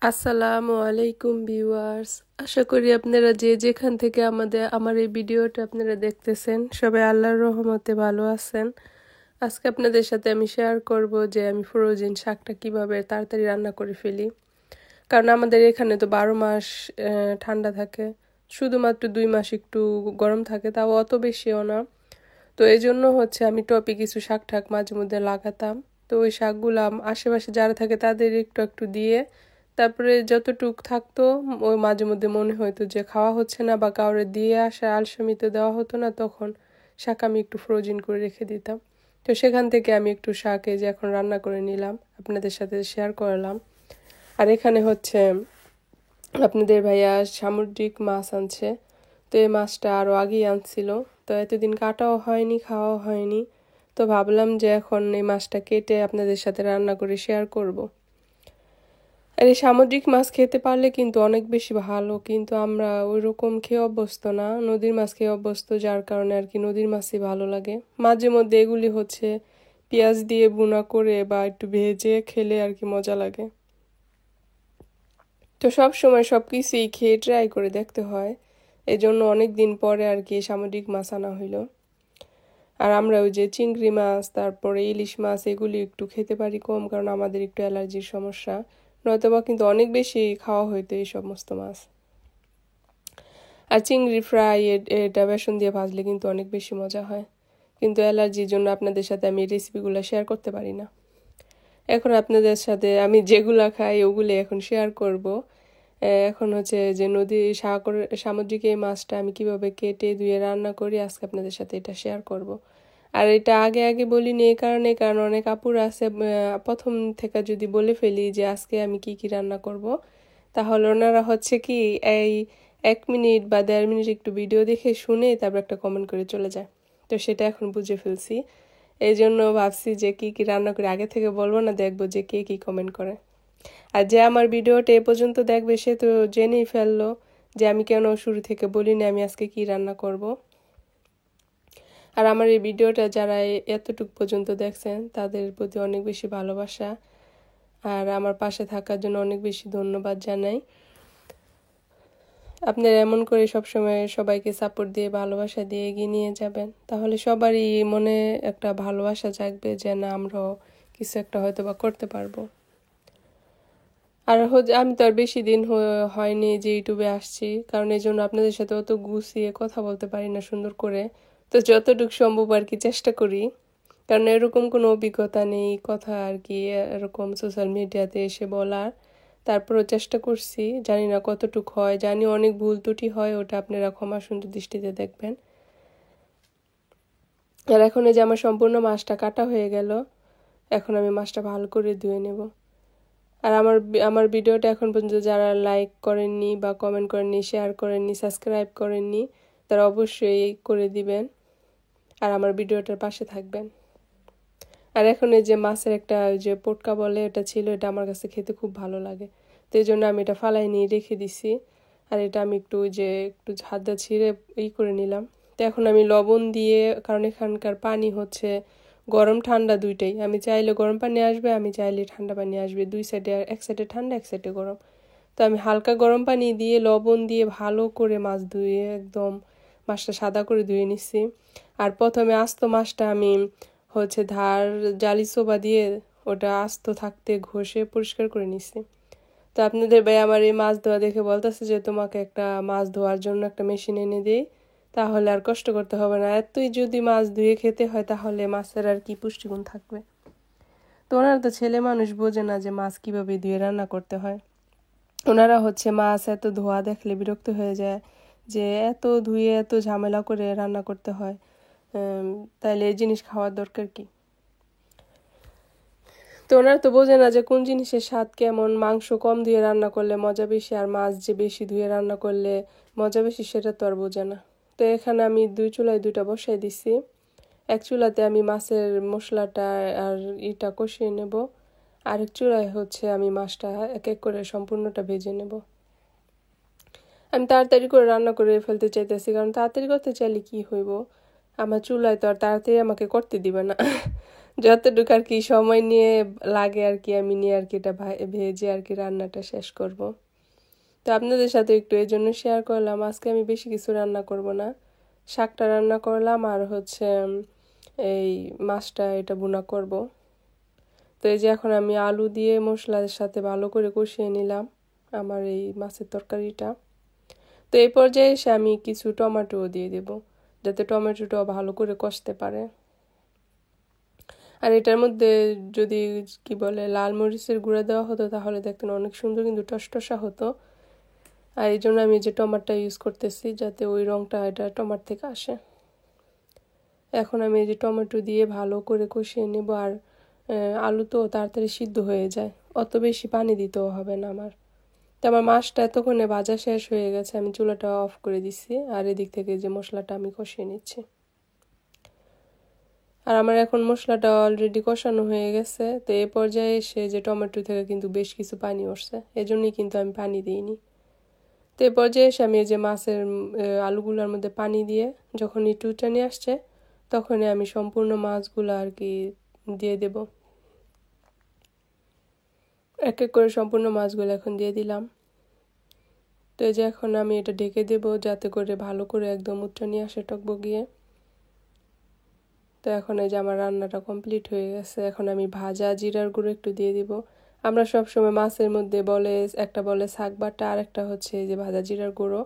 আসসালামু আলাইকুম ভিউয়ার্স। আশা করি আপনারা যে যেখান থেকে আমার এই ভিডিওটা আপনারা দেখতেছেন সবাই আল্লাহর রহমতে ভালো আছেন। আজকে আপনাদের সাথে আমি শেয়ার করব যে আমি ফ্রোজেন শাকটা কিভাবে তাড়াতাড়ি রান্না করে ফেলি। কারণ আমাদের এখানে তো 12 মাস ঠান্ডা থাকে, শুধুমাত্র 2 মাস একটু গরম থাকে, তাও অত বেশিও না। তো এই জন্য হচ্ছে আমি টপে কিছু শাক ঠাক মাঝে মধ্যে লাগাতাম। তো ওই শাকগুলো আশেপাশে যারা থাকে তাদের একটু একটু দিয়ে তারপরে যতটুক থাকতো ওই মাঝে মধ্যে মনে হতো যে খাওয়া হচ্ছে না বা কাউরে দিয়ে আসা আলসেমিতে দেওয়া হতো না, তখন শাক আমি একটু ফ্রোজেন করে রেখে দিতাম। তো সেখান থেকে আমি একটু শাক এই যে এখন রান্না করে নিলাম, আপনাদের সাথে শেয়ার করলাম। আর এখানে হচ্ছে আপনাদের ভাইয়া সামুদ্রিক মাছ আনছে। তো এই মাছটা আরও আগেই আনছিল, তো এতদিন কাটাও হয়নি, খাওয়াও হয়নি। তো ভাবলাম যে এখন এই মাছটা কেটে আপনাদের সাথে রান্না করে শেয়ার করব। আর এই সামুদ্রিক মাছ খেতে পারলে কিন্তু অনেক বেশি ভালো, কিন্তু আমরা ওই রকম খেয়ে অভ্যস্ত না, নদীর মাছ খেয়ে অভ্যস্ত, যার কারণে আর কি নদীর মাছই ভালো লাগে। মাঝে মধ্যে এগুলি হচ্ছে পেঁয়াজ দিয়ে ভুনা করে বা একটু ভেজে খেলে আর কি মজা লাগে। তো সব সময় সব কিছুই খেয়ে ট্রাই করে দেখতে হয়, এই জন্য অনেক দিন পরে আর কি সামুদ্রিক মাছ আনা হইলো। আর আমরা ওই যে চিংড়ি মাছ তারপরে ইলিশ মাছ এগুলি একটু খেতে পারি কম, কারণ আমাদের একটু অ্যালার্জির সমস্যা, নয়তোবা কিন্তু অনেক বেশি খাওয়া হইতো এই সমস্ত মাছ। আর চিংড়ি ফ্রাই এটা বেসন দিয়ে ভাজলে কিন্তু অনেক বেশি মজা হয়, কিন্তু অ্যালার্জির জন্য আপনাদের সাথে আমি এই রেসিপিগুলো শেয়ার করতে পারি না। এখন আপনাদের সাথে আমি যেগুলা খাই ওগুলো এখন শেয়ার করব। এখন হচ্ছে যে সামুদ্রিক এই মাছটা আমি কিভাবে কেটে ধুয়ে রান্না করি আজকে আপনাদের সাথে এটা শেয়ার করব। আর এটা আগে আগে বলিনি এই কারণে, কারণ অনেক আপুরা আছে প্রথম থেকে যদি বলে ফেলি যে আজকে আমি কি কি রান্না করব, তাহলে ওনারা হচ্ছে কি এই 1 মিনিট বা 1.5 মিনিট একটু ভিডিও দেখে শুনে তারপর একটা কমেন্ট করে চলে যায়। তো সেটা এখন বুঝে ফেলছি, এই জন্য ভাবছি যে কি কি রান্না করি আগে থেকে বলবো না, দেখবো যে কে কি কমেন্ট করে। আর যে আমার ভিডিওটা এ পর্যন্ত দেখবে সে তো জেনেই ফেললো যে আমি কেন শুরু থেকে বলিনি আমি আজকে কি রান্না করব। আর আমার এই ভিডিওটা যারা এতটুকু পর্যন্ত দেখছেন তাদের প্রতি অনেক বেশি ভালোবাসা, আর আমার পাশে থাকার জন্য অনেক বেশি ধন্যবাদ জানাই। আপনারা এমন করে সবসময় সবাইকে সাপোর্ট দিয়ে ভালোবাসা দিয়ে এগিয়ে নিয়ে যাবেন, তাহলে সবারই মনে একটা ভালোবাসা জাগবে যে না আমরাও কিছু একটা হয়তো বা করতে পারবো। আর আমি তো আর বেশি দিন হয়নি যে ইউটিউবে আসছি, কারণ এই জন্য আপনাদের সাথে অত গুছিয়ে কথা বলতে পারি না সুন্দর করে। তো যতটুকু সম্ভব আর কি চেষ্টা করি, কারণ এরকম কোনো অভিজ্ঞতা নেই কথা আর কি এরকম সোশ্যাল মিডিয়াতে এসে বলার। তারপরও চেষ্টা করছি, জানি না কতটুকু হয়, জানি অনেক ভুল ত্রুটি হয়, ওটা আপনারা ক্ষমা সুন্দর দৃষ্টিতে দেখবেন। আর এখন এই যে আমার সম্পূর্ণ মাছটা কাটা হয়ে গেল, এখন আমি মাছটা ভালো করে ধুয়ে নেব। আর আমার ভিডিওটা এখন পর্যন্ত যারা লাইক করেননি বা কমেন্ট করেননি, শেয়ার করেননি, সাবস্ক্রাইব করেননি, তারা অবশ্যই করে দিবেন আর আমার ভিডিওটার পাশে থাকবেন। আর এখন এই যে মাছের একটা ওই যে পোটকা বলে এটা ছিল, এটা আমার কাছে খেতে খুব ভালো লাগে, তো এই জন্য আমি এটা ফালাই নিয়ে রেখে দিছি। আর এটা আমি একটু ওই যে একটু হাত ছিঁড়ে করে নিলাম। তো এখন আমি লবণ দিয়ে, কারণ এখানকার পানি হচ্ছে গরম ঠান্ডা দুইটাই, আমি চাইলে গরম পানি আসবে, আমি চাইলে ঠান্ডা পানি আসবে, দুই সাইডে, এক সাইডে ঠান্ডা এক সাইডে গরম। তো আমি হালকা গরম পানি দিয়ে লবণ দিয়ে ভালো করে মাছ ধুয়ে একদম মাছটা সাদা করে ধুয়ে নিচ্ছি। আর প্রথমে আস্ত মাছটা আমি হচ্ছে জালি সোবা দিয়ে ওটা আস্ত থাকতে ঘষে পরিষ্কার করে নিচ্ছি। তো আপনাদের ভাই আমার এই মাছ ধোয়া দেখে বলতেছে যে তোমাকে একটা মাছ ধোয়ার জন্য একটা মেশিন এনে দিই, তাহলে আর কষ্ট করতে হবে না, এতই যদি মাছ ধুয়ে খেতে হয় তাহলে মাছের আর কি পুষ্টিগুণ থাকবে। তো ওনারা তো ছেলে মানুষ, বোঝে না যে মাছ কিভাবে ধুয়ে রান্না করতে হয়। ওনারা হচ্ছে মাছ এত ধোয়া দেখলে বিরক্ত হয়ে যায় যে এত ধুয়ে এত ঝামেলা করে রান্না করতে হয়, তাইলে এই জিনিস খাওয়ার দরকার কি। তো ওনারা তো বোঝে না যে কোন জিনিসের স্বাদ কেমন, মাংস কম ধুয়ে রান্না করলে মজা বেশি আর মাছ যে বেশি ধুয়ে রান্না করলে মজা বেশি, সেটা তো আর বোঝে না। তো এখানে আমি দুই চুলায় দুইটা বসাই দিছি, এক চুলাতে আমি মাছের মশলাটা আর কষিয়ে নেব, আরেক চুলায় হচ্ছে আমি মাছটা এক এক করে সম্পূর্ণটা ভেজে নেব। আমি তাড়াতাড়ি করে রান্না করে ফেলতে চাইতেছি, কারণ তাড়াতাড়ি করতে চাইলে কি হইব, আমার চুলায় তো আর তাড়াতাড়ি আমাকে করতে দিবে না যতটুকু আর কি সময় নিয়ে লাগে আর কি আমি নিয়ে আর কি এটা ভেজে আর কি রান্নাটা শেষ করব। তো আপনাদের সাথে একটু এই জন্য শেয়ার করলাম। আজকে আমি বেশি কিছু রান্না করব না, শাকটা রান্না করলাম আর হচ্ছে এই মাছটা এটা ভুনা করব। তো এই যে এখন আমি আলু দিয়ে মশলার সাথে ভালো করে কষিয়ে নিলাম আমার এই মাছের তরকারিটা। তো এই পর্যায়ে এসে আমি কিছু টমেটো দিয়ে দেব, যাতে টমেটোটাও ভালো করে কষতে পারে। আর এটার মধ্যে যদি কি বলে লাল মরিচের গুঁড়া দেওয়া হতো তাহলে দেখতেন অনেক সুন্দর কিন্তু টসটসা হতো। আর এই জন্য আমি যে টমেটোটা ইউজ করতেছি যাতে ওই রঙটা এটা টমেটো থেকে আসে। এখন আমি এই যে টমেটো দিয়ে ভালো করে কষিয়ে নেব। আর আলু তো তাড়াতাড়ি সিদ্ধ হয়ে যায়, অত বেশি পানি দিতেও হবে না আমার। তো আমার মাছটা এতক্ষণে ভাজা শেষ হয়ে গেছে, আমি চুলাটা অফ করে দিচ্ছি আর এদিক থেকে যে মশলাটা আমি কষিয়ে নিচ্ছি। আর আমার এখন মশলাটা অলরেডি কষানো হয়ে গেছে। তো এই পর্যায়ে এসে যে টমেটো থেকে কিন্তু বেশ কিছু পানি উঠছে, এজন্যই কিন্তু আমি পানি দিইনি। তো এই পর্যায়ে এসে আমি এই যে মাছের আলুগুলোর মধ্যে পানি দিয়ে যখন একটু নিয়ে আসছে তখনই আমি সম্পূর্ণ মাছগুলো আর কি দিয়ে দেব। এক এক করে সম্পূর্ণ মাছগুলো এখন দিয়ে দিলাম। তো এই যে এখন আমি এটা ঢেকে দেব যাতে করে ভালো করে একদম নিয়ে আসে টকবগিয়ে। তো এখন এই যে আমার রান্নাটা কমপ্লিট হয়ে গেছে। এখন আমি ভাজা জিরার গুঁড়ো একটু দিয়ে দিব। আমরা সব সময় মাছের মধ্যে বলে একটা বলে শাক বাটা আর একটা হচ্ছে এই যে ভাজা জিরার গুঁড়ো।